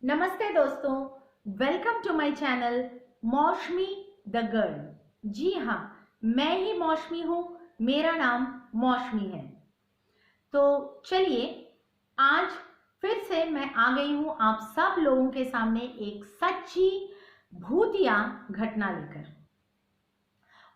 नमस्ते दोस्तों, welcome to my channel मौसमी द गर्ल। जी हाँ, मैं ही मौसमी हूँ। मेरा नाम मौसमी है। तो चलिए, आज फिर से मैं आ गई हूँ आप सब लोगों के सामने एक सच्ची भूतिया घटना लेकर।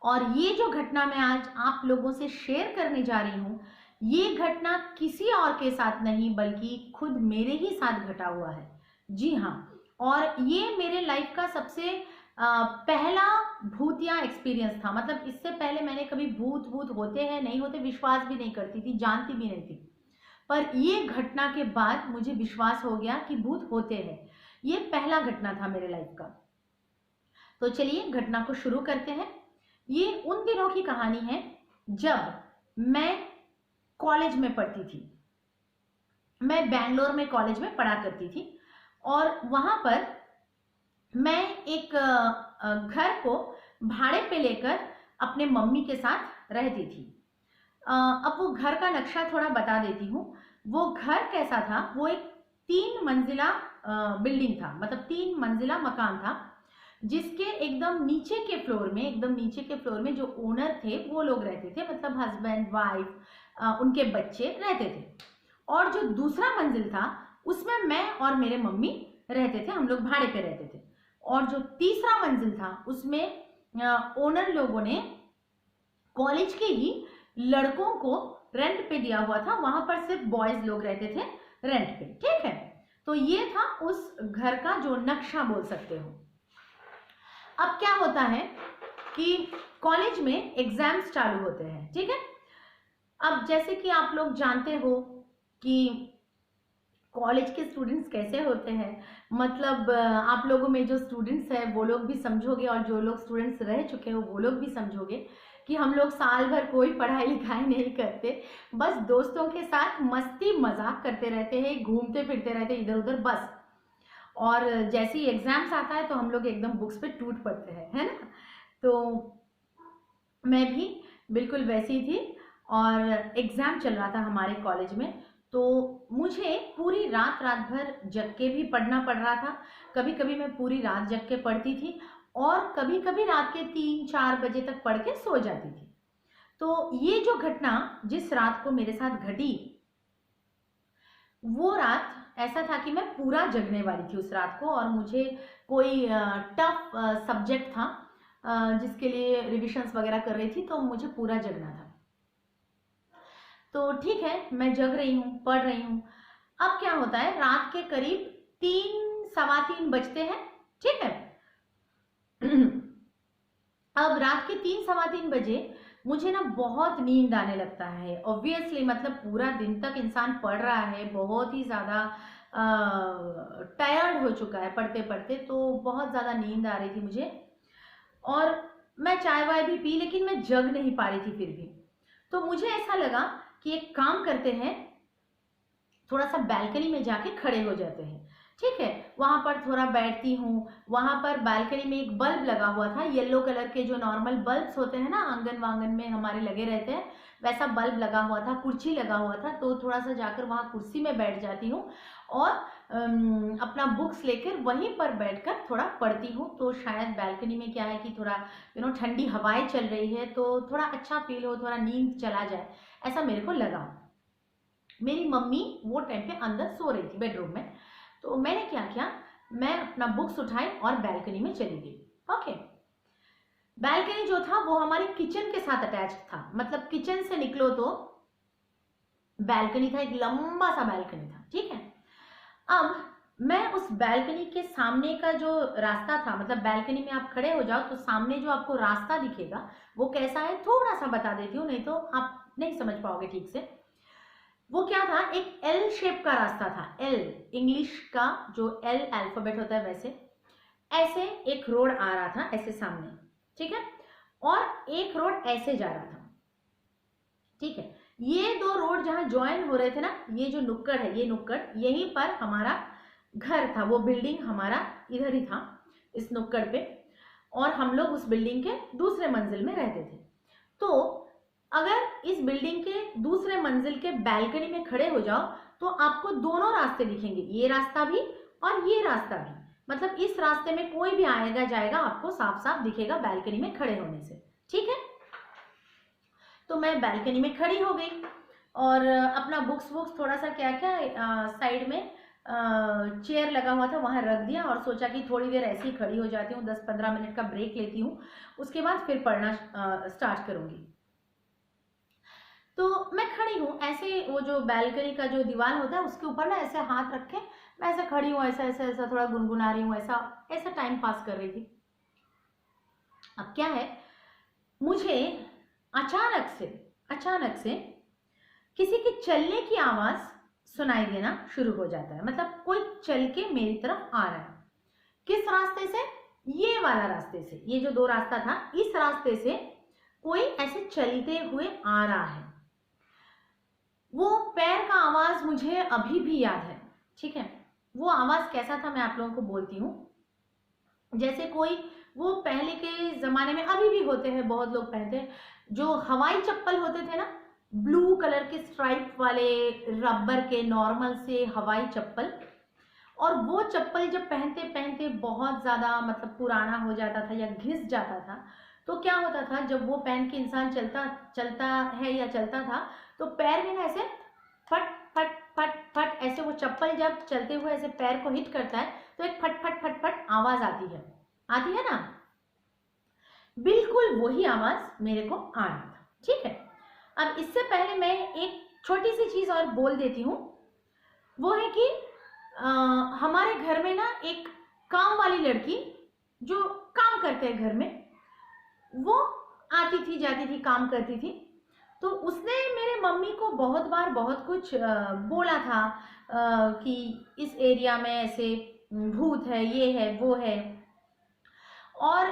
और ये जो घटना मैं आज आप लोगों से शेयर करने जा रही हूँ, ये घटना किसी और के साथ नहीं बल्कि खुद मेरे ही साथ घटा हुआ है। जी हाँ, और ये मेरे लाइफ का सबसे पहला भूतिया एक्सपीरियंस था। मतलब इससे पहले मैंने कभी भूत भूत होते हैं नहीं होते विश्वास भी नहीं करती थी, जानती भी नहीं थी। पर ये घटना के बाद मुझे विश्वास हो गया कि भूत होते हैं। ये पहला घटना था मेरे लाइफ का। तो चलिए घटना को शुरू करते हैं। ये उन दिनों की कहानी है जब मैं कॉलेज में पढ़ती थी। मैं बैंगलोर में कॉलेज में पढ़ा करती थी और वहां पर मैं एक घर को भाड़े पे लेकर अपने मम्मी के साथ रहती थी। अब वो घर का नक्शा थोड़ा बता देती हूँ। वो घर कैसा था, वो एक 3 मंजिला बिल्डिंग था, मतलब 3 मंजिला मकान था, जिसके एकदम नीचे के फ्लोर में जो ओनर थे वो लोग रहते थे, मतलब हस्बैंड वाइफ उनके बच्चे रहते थे। और जो दूसरा मंजिल था उसमें मैं और मेरे मम्मी रहते थे, हम लोग भाड़े पे रहते थे। और जो तीसरा मंजिल था उसमें ओनर लोगों ने कॉलेज के ही लड़कों को रेंट पे दिया हुआ था, वहां पर सिर्फ बॉयज लोग रहते थे रेंट पे। ठीक है, तो ये था उस घर का जो नक्शा बोल सकते हो। अब क्या होता है कि कॉलेज में एग्जाम्स चालू होते हैं। ठीक है, अब जैसे कि आप लोग जानते हो कि कॉलेज के स्टूडेंट्स कैसे होते हैं। मतलब आप लोगों में जो स्टूडेंट्स हैं वो लोग भी समझोगे, और जो लोग स्टूडेंट्स रह चुके हो वो लोग भी समझोगे कि हम लोग साल भर कोई पढ़ाई लिखाई नहीं करते, बस दोस्तों के साथ मस्ती मजाक करते रहते हैं, घूमते फिरते रहते हैं इधर उधर बस। और जैसे ही एग्जाम्स आता है तो हम लोग एकदम बुक्स पे टूट पड़ते हैं, है ना। तो मैं भी बिल्कुल वैसी थी और एग्जाम चल रहा था हमारे कॉलेज में। तो मुझे पूरी रात रात भर जग के भी पढ़ना पड़ रहा था। कभी कभी मैं पूरी रात जग के पढ़ती थी और कभी कभी रात के 3-4 बजे तक पढ़ के सो जाती थी। तो ये जो घटना जिस रात को मेरे साथ घटी, वो रात ऐसा था कि मैं पूरा जगने वाली थी उस रात को, और मुझे कोई टफ सब्जेक्ट था जिसके लिए रिविजन्स वगैरह कर रही थी, तो मुझे पूरा जगना था। तो ठीक है, मैं जग रही हूँ, पढ़ रही हूँ। अब क्या होता है, रात के करीब 3 सवा 3 बजते हैं। ठीक है अब रात के 3 सवा 3 बजे मुझे ना बहुत नींद आने लगता है। ऑब्वियसली, मतलब पूरा दिन तक इंसान पढ़ रहा है, बहुत ही ज्यादा टायर्ड हो चुका है पढ़ते पढ़ते, तो बहुत ज्यादा नींद आ रही थी मुझे। और मैं चाय वाय भी पी, लेकिन मैं जग नहीं पा रही थी फिर भी। तो मुझे ऐसा लगा कि एक काम करते हैं, थोड़ा सा बैल्कनी में जाके खड़े हो जाते हैं। ठीक है, वहां पर थोड़ा बैठती हूँ। वहां पर बालकनी में एक बल्ब लगा हुआ था, येलो कलर के जो नॉर्मल बल्ब्स होते हैं ना, आंगन वांगन में हमारे लगे रहते हैं, वैसा बल्ब लगा हुआ था, कुर्सी लगा हुआ था। तो थोड़ा सा जाकर वहां कुर्सी में बैठ जाती हूँ और अपना बुक्स लेकर वहीं पर बैठकर थोड़ा पढ़ती हूँ। तो शायद बालकनी में क्या है कि थोड़ा ठंडी हवाएं चल रही है, तो थोड़ा अच्छा फील हो, थोड़ा नींद चला जाए, ऐसा मेरे को लगा। मेरी मम्मी वो टाइम पे अंदर सो रही थी बेडरूम में। तो मैंने क्या किया, मैं अपना बुक्स उठाई और बालकनी में चली गई। ओके, बालकनी जो था वो हमारे किचन के साथ अटैच था, मतलब किचन से निकलो तो बालकनी था, एक लंबा सा बालकनी था। ठीक है, अब मैं उस बालकनी के सामने का जो रास्ता था, मतलब बालकनी में आप खड़े हो जाओ तो सामने जो आपको रास्ता दिखेगा वो कैसा है, थोड़ा सा बता देती हूँ, नहीं तो आप नहीं समझ पाओगे ठीक से। वो क्या था, एक एल शेप का रास्ता था। एल इंग्लिश का जो एल अल्फाबेट होता है वैसे, ऐसे एक रोड आ रहा था ऐसे सामने। ठीक है, और एक रोड ऐसे जा रहा था। ठीक है, ये दो रोड जहां ज्वाइन हो रहे थे ना, ये जो नुक्कड़ है, ये नुक्कड़, यहीं पर हमारा घर था। वो बिल्डिंग हमारा इधर ही था, इस नुक्कड़ पे, और हम लोग उस बिल्डिंग के दूसरे मंजिल में रहते थे। तो अगर इस बिल्डिंग के दूसरे मंजिल के बालकनी में खड़े हो जाओ तो आपको दोनों रास्ते दिखेंगे, ये रास्ता भी और ये रास्ता भी, मतलब इस रास्ते में कोई भी आएगा जाएगा आपको साफ साफ दिखेगा बैल्कनी में खड़े होने से, ठीक है। तो मैं बैल्कनी में खड़ी हो गई और अपना बुक्स थोड़ा सा क्या क्या साइड में चेयर लगा हुआ था वहां रख दिया और सोचा कि थोड़ी देर ऐसे ही खड़ी हो जाती हूँ, 10-15 मिनट का ब्रेक लेती हूँ, उसके बाद फिर पढ़ना स्टार्ट करूंगी। तो मैं खड़ी हूँ ऐसे, वो जो बैल्कनी का जो दीवार होता है उसके ऊपर ना ऐसे हाथ रखे मैं ऐसे खड़ी हूँ, ऐसा ऐसा ऐसा थोड़ा गुनगुना रही हूँ, ऐसा ऐसा टाइम पास कर रही थी। अब क्या है, मुझे अचानक से किसी के चलने की आवाज सुनाई देना शुरू हो जाता है, मतलब कोई चल के मेरी तरफ आ रहा है। किस रास्ते से? ये वाला रास्ते से, ये जो दो रास्ता था इस रास्ते से कोई ऐसे चलते हुए आ रहा है। वो पैर का आवाज मुझे अभी भी याद है, ठीक है। वो आवाज कैसा था मैं आप लोगों को बोलती हूँ। जैसे कोई, वो पहले के जमाने में अभी भी होते हैं, बहुत लोग पहनते हैं, जो हवाई चप्पल होते थे ना, ब्लू कलर के स्ट्राइप वाले रबर के नॉर्मल से हवाई चप्पल, और वो चप्पल जब पहनते पहनते बहुत ज्यादा मतलब पुराना हो जाता था या घिस जाता था, तो क्या होता था जब वो पहन के इंसान चलता है या चलता था तो पैर में ना ऐसे फट फट फट फट ऐसे, वो चप्पल जब चलते हुए ऐसे पैर को हिट करता है तो एक फट फट फट फट आवाज आती है ना, बिल्कुल वही आवाज मेरे को आ रहा था, ठीक है। अब इससे पहले मैं एक छोटी सी चीज और बोल देती हूँ, वो है कि हमारे घर में ना एक काम वाली लड़की जो काम करते हैं घर में, वो आती थी जाती थी काम करती थी। तो उसने मेरे मम्मी को बहुत बार बहुत कुछ बोला था कि इस एरिया में ऐसे भूत है, ये है वो है। और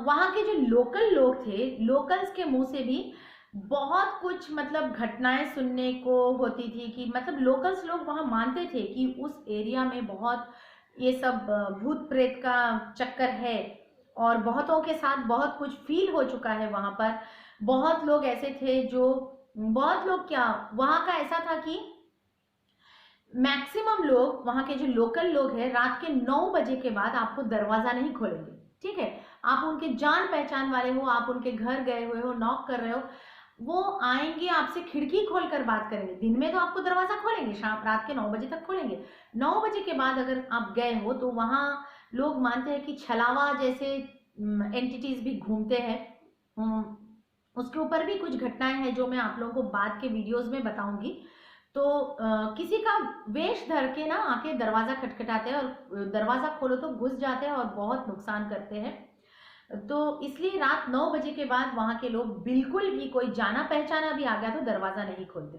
वहाँ के जो लोकल लोग थे, लोकल्स के मुंह से भी बहुत कुछ मतलब घटनाएं सुनने को होती थी कि मतलब लोकल्स लोग वहाँ मानते थे कि उस एरिया में बहुत ये सब भूत प्रेत का चक्कर है और बहुतों के साथ बहुत कुछ फील हो चुका है वहाँ पर। बहुत लोग ऐसे थे जो, बहुत लोग क्या, वहाँ का ऐसा था कि मैक्सिमम लोग, वहाँ के जो लोकल लोग हैं, रात के 9 बजे के बाद आपको दरवाजा नहीं खोलेंगे, ठीक है। आप उनके जान पहचान वाले हो, आप उनके घर गए हुए हो, नॉक कर रहे हो, वो आएंगे आपसे खिड़की खोलकर बात करेंगे। दिन में तो आपको दरवाजा खोलेंगे, शाम रात के 9 बजे तक खोलेंगे। 9 बजे के बाद अगर आप गए हो तो वहाँ लोग मानते हैं कि छलावा जैसे एंटिटीज भी घूमते हैं। उसके ऊपर भी कुछ घटनाएं हैं जो मैं आप लोगों को बाद के वीडियोस में बताऊंगी। तो किसी का वेश धर के ना आके दरवाजा खटखटाते हैं और दरवाजा खोलो तो घुस जाते हैं और बहुत नुकसान करते हैं। तो इसलिए रात 9 बजे के बाद वहां के लोग बिल्कुल भी, कोई जाना पहचाना भी आ गया तो दरवाजा नहीं खोलते।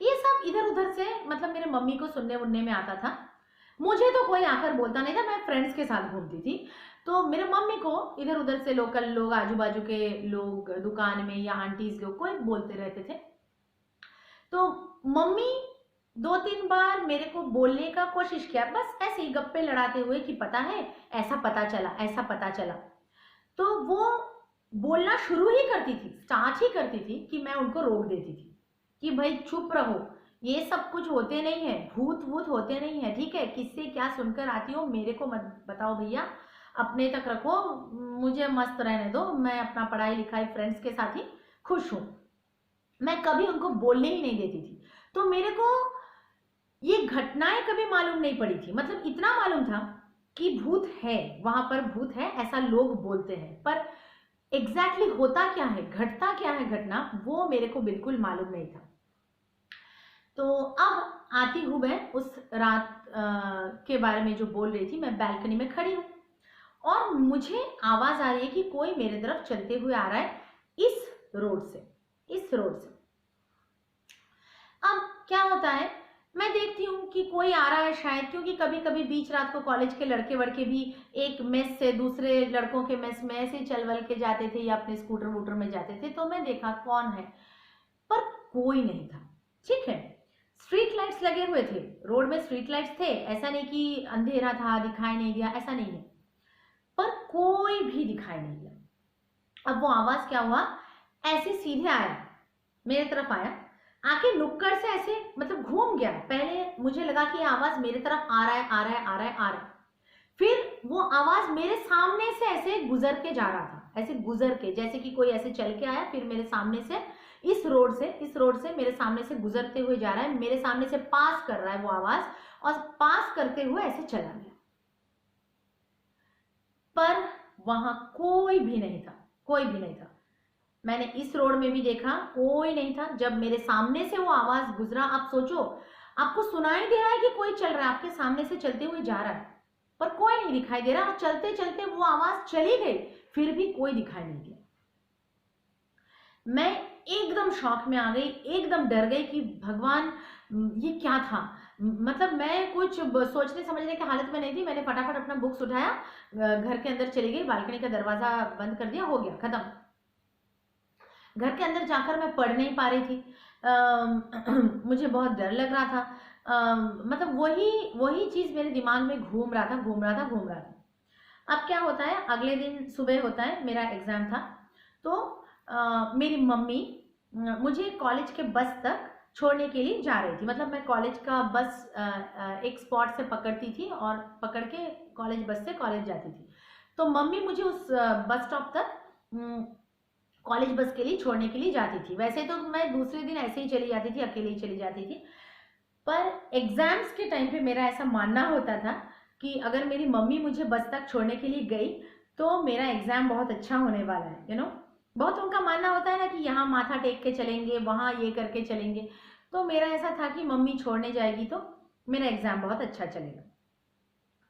ये सब इधर उधर से मतलब मेरे मम्मी को सुनने उनने में आता था। मुझे तो कोई आकर बोलता नहीं था, मैं फ्रेंड्स के साथ घूमती थी। तो मेरे मम्मी को इधर उधर से लोकल लोग, आजू बाजू के लोग, दुकान में या आंटीज लोग कोई बोलते रहते थे। तो मम्मी 2-3 बार मेरे को बोलने का कोशिश किया, बस ऐसे ही गप्पे लड़ाते हुए कि पता है ऐसा पता चला, ऐसा पता चला। तो वो बोलना शुरू ही करती थी, स्टार्ट ही करती थी कि मैं उनको रोक देती थी कि भाई चुप रहो, ये सब कुछ होते नहीं है, भूत भूत होते नहीं है, ठीक है। किससे क्या सुनकर आती हो मेरे को मत बताओ भैया, अपने तक रखो, मुझे मस्त रहने दो, मैं अपना पढ़ाई लिखाई फ्रेंड्स के साथ ही खुश हूँ। मैं कभी उनको बोलने ही नहीं देती थी। तो मेरे को ये घटनाएं कभी मालूम नहीं पड़ी थी, मतलब इतना मालूम था कि भूत है, वहां पर भूत है ऐसा लोग बोलते हैं, पर एग्जैक्टली होता क्या है, घटता क्या है घटना, वो मेरे को बिल्कुल मालूम नहीं था। तो अब आती हूं मैं उस रात के बारे में जो बोल रही थी। मैं बैल्कनी में खड़ी हूं और मुझे आवाज आ रही है कि कोई मेरे तरफ चलते हुए आ रहा है इस रोड से। अब क्या होता है, मैं देखती हूँ कि कोई आ रहा है शायद, क्योंकि कभी कभी बीच रात को कॉलेज के लड़के वड़के भी एक मेस से दूसरे लड़कों के मेस में ऐसे चल वल के जाते थे या अपने स्कूटर वूटर में जाते थे। तो मैं देखा कौन है, पर कोई नहीं था, ठीक है। स्ट्रीट लाइट्स लगे हुए थे, रोड में स्ट्रीट लाइट्स थे, ऐसा नहीं कि अंधेरा था दिखाई नहीं दिया, ऐसा नहीं है, पर कोई भी दिखाई नहीं दिया। अब वो आवाज क्या हुआ, ऐसे सीधे आया, मेरे तरफ आया, आके नुक्कड़ से ऐसे मतलब घूम गया। पहले मुझे लगा कि आवाज मेरे तरफ आ रहा है, आ रहा है, आ रहा है, आ रहा है। फिर वो आवाज मेरे सामने से ऐसे गुजर के जा रहा था, ऐसे गुजर के, जैसे कि कोई ऐसे चल के आया, फिर मेरे सामने से इस रोड से मेरे सामने से गुजरते हुए जा रहा है, मेरे सामने से पास कर रहा है वो आवाज, और पास करते हुए ऐसे चला गया। पर वहां कोई भी नहीं था, कोई भी नहीं था। मैंने इस रोड में भी देखा, कोई नहीं था। जब मेरे सामने से वो आवाज गुजरा, आप सोचो, आपको सुनाई दे रहा है कि कोई चल रहा है, आपके सामने से चलते हुए जा रहा है, पर कोई नहीं दिखाई दे रहा, और चलते चलते वो आवाज चली गई, फिर भी कोई दिखाई नहीं दिया। मैं एकदम शॉक में आ गई, एकदम डर गई कि भगवान ये क्या था। मतलब मैं कुछ सोचने समझने की हालत में नहीं थी। मैंने फटाफट अपना बुक्स उठाया, घर के अंदर चली गई, बालकनी का दरवाजा बंद कर दिया, हो गया खत्म। घर के अंदर जाकर मैं पढ़ नहीं पा रही थी। मुझे बहुत डर लग रहा था। मतलब वही वही चीज मेरे दिमाग में घूम रहा था, घूम रहा था, घूम रहा था। अब क्या होता है, अगले दिन सुबह होता है, मेरा एग्जाम था। तो मेरी मम्मी मुझे कॉलेज के बस तक छोड़ने के लिए जा रही थी। मतलब मैं कॉलेज का बस एक स्पॉट से पकड़ती थी और पकड़ के कॉलेज बस से कॉलेज जाती थी। तो मम्मी मुझे उस बस स्टॉप तक कॉलेज बस के लिए छोड़ने के लिए जाती थी। वैसे तो मैं दूसरे दिन ऐसे ही चली जाती थी, अकेले ही चली जाती थी, पर एग्जाम्स के टाइम पे मेरा ऐसा मानना होता था कि अगर मेरी मम्मी मुझे बस तक छोड़ने के लिए गई तो मेरा एग्जाम बहुत अच्छा होने वाला है, यू नो। बहुत उनका मानना होता है ना कि यहाँ माथा टेक के चलेंगे, वहाँ ये करके चलेंगे। तो मेरा ऐसा था कि मम्मी छोड़ने जाएगी तो मेरा एग्जाम बहुत अच्छा चलेगा।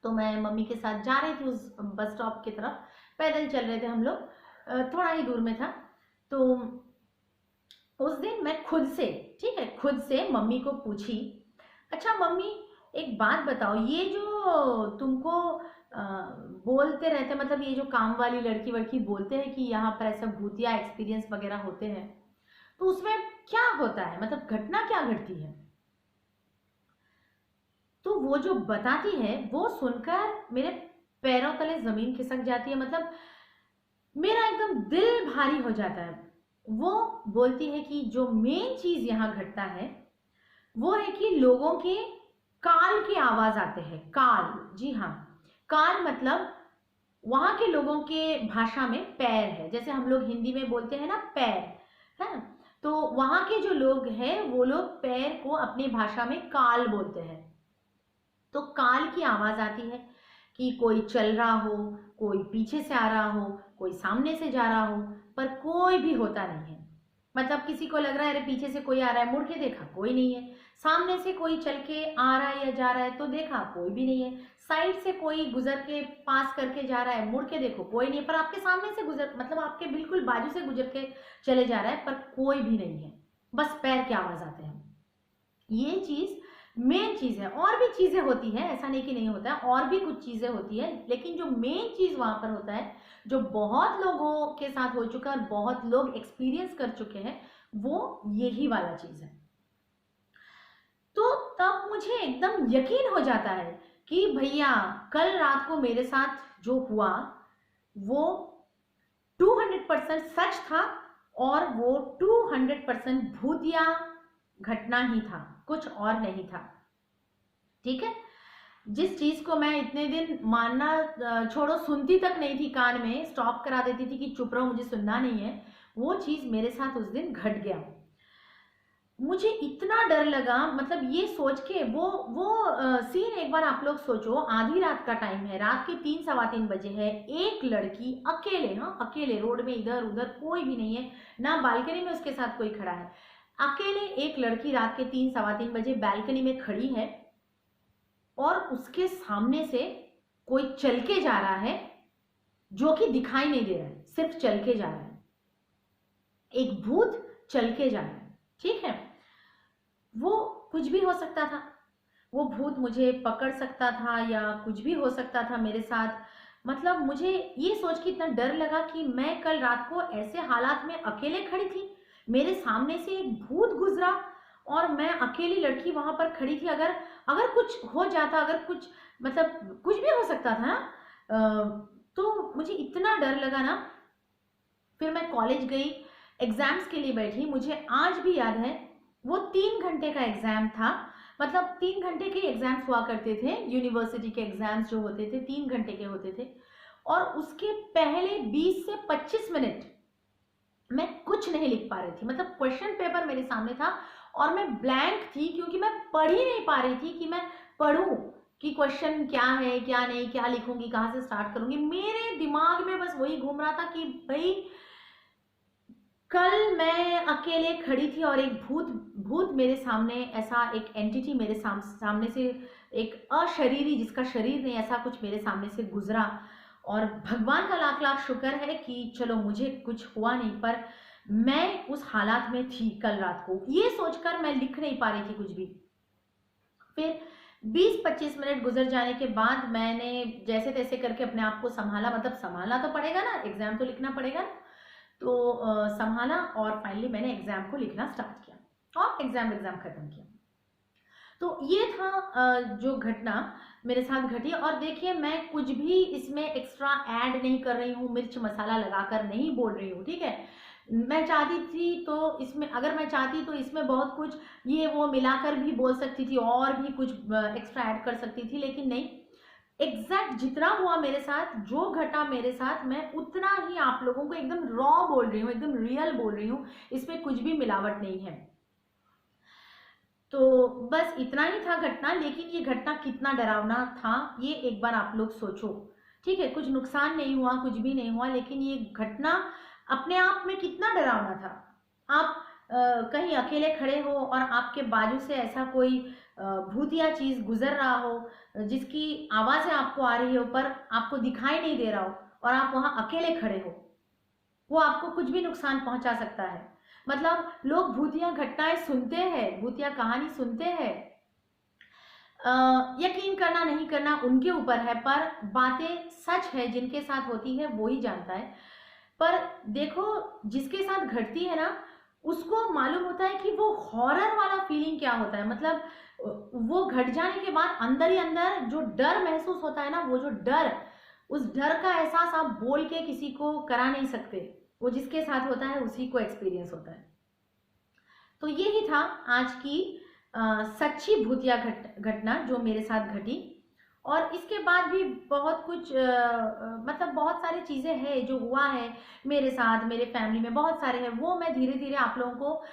तो मैं मम्मी के साथ जा रही थी उस बस स्टॉप की तरफ, पैदल चल रहे थे हम लोग, थोड़ा ही दूर में था। तो उस दिन मैं खुद से, ठीक है, खुद से मम्मी को पूछी, अच्छा मम्मी एक बात बताओ, ये जो तुमको बोलते रहते, मतलब ये जो काम वाली लड़की वड़की बोलते हैं कि यहाँ पर ऐसा भूतिया एक्सपीरियंस वगैरह होते हैं, तो उसमें क्या होता है, मतलब घटना क्या घटती है? तो वो जो बताती है वो सुनकर मेरे पैरों तले जमीन खिसक जाती है। मतलब मेरा एकदम दिल भारी हो जाता है। वो बोलती है कि जो मेन चीज यहाँ घटता है वो है कि लोगों के काल की आवाज आते हैं। काल, जी हाँ, काल मतलब वहां के लोगों के भाषा में पैर है, जैसे हम लोग हिंदी में बोलते हैं ना पैर, है। तो वहां के जो लोग हैं वो लोग पैर को अपनी भाषा में काल बोलते हैं। तो काल की आवाज आती है कि कोई चल रहा हो, कोई पीछे से आ रहा हो, कोई सामने से जा रहा हो, पर कोई भी होता नहीं है। मतलब किसी को लग रहा है अरे पीछे से कोई आ रहा है, मुड़ के देखा कोई नहीं है, सामने से कोई चल के आ रहा है या जा रहा है तो देखा कोई भी नहीं है, साइड से कोई गुजर के पास करके जा रहा है, मुड़ के देखो कोई नहीं है, पर आपके सामने से गुजर, मतलब आपके बिल्कुल बाजू से गुजर के चले जा रहा है, पर कोई भी नहीं है, बस पैर की आवाज आते हैं। ये चीज मेन चीज है। और भी चीजें होती है, ऐसा नहीं कि नहीं होता है, और भी कुछ चीजें होती है, लेकिन जो मेन चीज वहां पर होता है, जो बहुत लोगों के साथ हो चुका है और बहुत लोग एक्सपीरियंस कर चुके हैं, वो यही वाला चीज है। तो तब मुझे एकदम यकीन हो जाता है कि भैया कल रात को मेरे साथ जो हुआ वो 200% सच था, और वो 200% भूतिया घटना ही था, कुछ और नहीं था। ठीक है, जिस चीज को मैं इतने दिन मानना छोड़ो, सुनती तक नहीं थी, कान में स्टॉप करा देती थी कि चुप रहो मुझे सुनना नहीं है, वो चीज मेरे साथ उस दिन घट गया। मुझे इतना डर लगा, मतलब ये सोच के, वो सीन एक बार आप लोग सोचो, आधी रात का टाइम है, रात के 3 सवा 3 बजे है, एक लड़की अकेले, हाँ अकेले, रोड में इधर उधर कोई भी नहीं है, ना बालकनी में उसके साथ कोई खड़ा है, अकेले एक लड़की रात के 3 सवा 3 बजे बालकनी में खड़ी है, और उसके सामने से कोई चल के जा रहा है, जो कि दिखाई नहीं दे रहा है, सिर्फ चल के जा रहा है, एक भूत चल के जा रहा है। ठीक है, वो कुछ भी हो सकता था, वो भूत मुझे पकड़ सकता था या कुछ भी हो सकता था मेरे साथ। मतलब मुझे ये सोच के इतना डर लगा कि मैं कल रात को ऐसे हालात में अकेले खड़ी थी, मेरे सामने से एक भूत गुजरा और मैं अकेली लड़की वहां पर खड़ी थी। अगर अगर कुछ हो जाता, अगर कुछ, मतलब कुछ भी हो सकता था ना, तो मुझे इतना डर लगा ना। फिर मैं कॉलेज गई, एग्जाम्स के लिए बैठी। मुझे आज भी याद है वो 3 घंटे का एग्जाम था। मतलब 3 घंटे के एग्जाम्स हुआ करते थे, यूनिवर्सिटी के एग्जाम्स जो होते थे 3 घंटे के होते थे। और उसके पहले 20 से 25 मिनट मैं कुछ नहीं लिख पा रही थी। मतलब क्वेश्चन पेपर मेरे सामने था और मैं ब्लैंक थी, क्योंकि मैं पढ़ ही नहीं पा रही थी कि मैं पढ़ूं कि क्वेश्चन क्या है क्या नहीं, क्या लिखूंगी, कहाँ से स्टार्ट करूंगी। मेरे दिमाग में बस वही घूम रहा था कि भाई कल मैं अकेले खड़ी थी और एक भूत भूत मेरे सामने, ऐसा एक एंटिटी मेरे सामने से, एक अशरीरी जिसका शरीर नहीं, ऐसा कुछ मेरे सामने से गुजरा। और भगवान का लाख लाख शुक्र है कि चलो मुझे कुछ हुआ नहीं, पर मैं उस हालात में थी कल रात को। ये सोचकर मैं लिख नहीं पा रही थी कुछ भी। फिर 20-25 मिनट गुजर जाने के बाद मैंने जैसे तैसे करके अपने आप को संभाला। मतलब संभालना तो पड़ेगा ना, एग्जाम तो लिखना पड़ेगा ना। तो संभाला और फाइनली मैंने एग्जाम को लिखना स्टार्ट किया और एग्जाम खत्म किया। तो ये था जो घटना मेरे साथ घटी। और देखिए मैं कुछ भी इसमें एक्स्ट्रा ऐड नहीं कर रही हूँ, मिर्च मसाला लगाकर नहीं बोल रही हूँ, ठीक है। मैं चाहती थी तो इसमें, अगर मैं चाहती तो इसमें बहुत कुछ ये वो मिलाकर भी बोल सकती थी और भी कुछ एक्स्ट्रा ऐड कर सकती थी, लेकिन नहीं, एग्जैक्ट जितना हुआ मेरे साथ, जो घटा मेरे साथ, मैं उतना ही आप लोगों को एकदम रॉ बोल रही हूँ, एकदम रियल बोल रही हूँ। इसमें कुछ भी मिलावट नहीं है। तो बस इतना ही था घटना। लेकिन ये घटना कितना डरावना था ये एक बार आप लोग सोचो, ठीक है। कुछ नुकसान नहीं हुआ, कुछ भी नहीं हुआ, लेकिन ये घटना अपने आप में कितना डरावना था। आप कहीं अकेले खड़े हो और आपके बाजू से ऐसा कोई भूतिया चीज गुजर रहा हो, जिसकी आवाजें आपको आ रही हो पर आपको दिखाई नहीं दे रहा हो, और आप वहां अकेले खड़े हो, वो आपको कुछ भी नुकसान पहुंचा सकता है। मतलब लोग भूतिया घटनाएं सुनते हैं, भूतिया कहानी सुनते हैं, यकीन करना नहीं करना उनके ऊपर है, पर बातें सच है, जिनके साथ होती है वो ही जानता है। पर देखो जिसके साथ घटती है ना, उसको मालूम होता है कि वो हॉरर वाला फीलिंग क्या होता है। मतलब वो घट जाने के बाद अंदर ही अंदर जो डर महसूस होता है ना, वो जो डर, उस डर का एहसास आप बोल के किसी को करा नहीं सकते। वो जिसके साथ होता है उसी को एक्सपीरियंस होता है। तो यही था आज की सच्ची भूतिया घटना जो मेरे साथ घटी। और इसके बाद भी बहुत कुछ मतलब बहुत सारी चीज़ें हैं जो हुआ है मेरे साथ, मेरे फैमिली में बहुत सारे हैं। वो मैं धीरे धीरे आप लोगों को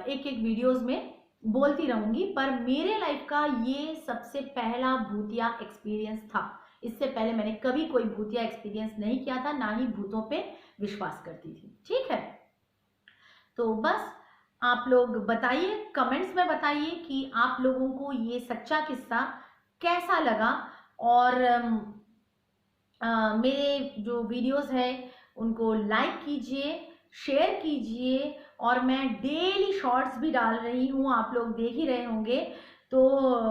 एक एक वीडियोस में बोलती रहूंगी। पर मेरे लाइफ का ये सबसे पहला भूतिया एक्सपीरियंस था। इससे पहले मैंने कभी कोई भूतिया एक्सपीरियंस नहीं किया था, ना ही भूतों पे विश्वास करती थी, ठीक है। तो बस आप लोग बताइए, कमेंट्स में बताइए कि आप लोगों को ये सच्चा किस्सा कैसा लगा। और मेरे जो वीडियोस है उनको लाइक कीजिए, शेयर कीजिए। और मैं डेली शॉर्ट्स भी डाल रही हूँ, आप लोग देख ही रहे होंगे। तो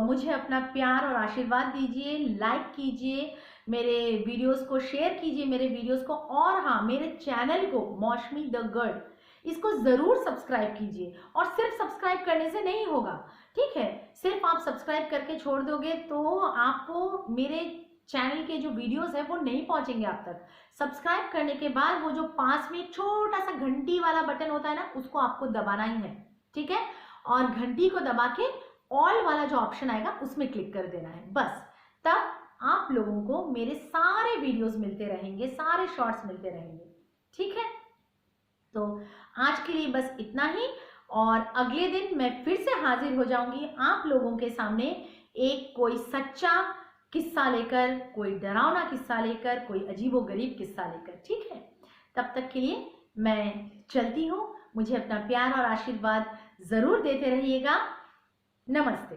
मुझे अपना प्यार और आशीर्वाद दीजिए, लाइक कीजिए, मेरे वीडियोस को शेयर कीजिए, मेरे वीडियोस को। और हाँ, मेरे चैनल को मौसमी द गर्ल, इसको जरूर सब्सक्राइब कीजिए। और सिर्फ सब्सक्राइब करने से नहीं होगा, ठीक है। सिर्फ आप सब्सक्राइब करके छोड़ दोगे तो आपको मेरे चैनल के जो वीडियोस है वो नहीं पहुंचेंगे आप तक। सब्सक्राइब करने के बाद वो जो पास में एक छोटा सा घंटी वाला बटन होता है ना, उसको आपको दबाना ही है, ठीक है। और घंटी को दबा के ऑल वाला जो ऑप्शन आएगा उसमें क्लिक कर देना है, बस। तब आप लोगों को मेरे सारे वीडियोस मिलते रहेंगे, सारे शॉर्ट्स मिलते रहेंगे, ठीक है। तो आज के लिए बस इतना ही। और अगले दिन मैं फिर से हाजिर हो जाऊंगी आप लोगों के सामने, एक कोई सच्चा किस्सा लेकर, कोई डरावना किस्सा लेकर, कोई अजीबोगरीब किस्सा लेकर, ठीक है। तब तक के लिए मैं चलती हूँ। मुझे अपना प्यार और आशीर्वाद जरूर देते रहिएगा। नमस्ते।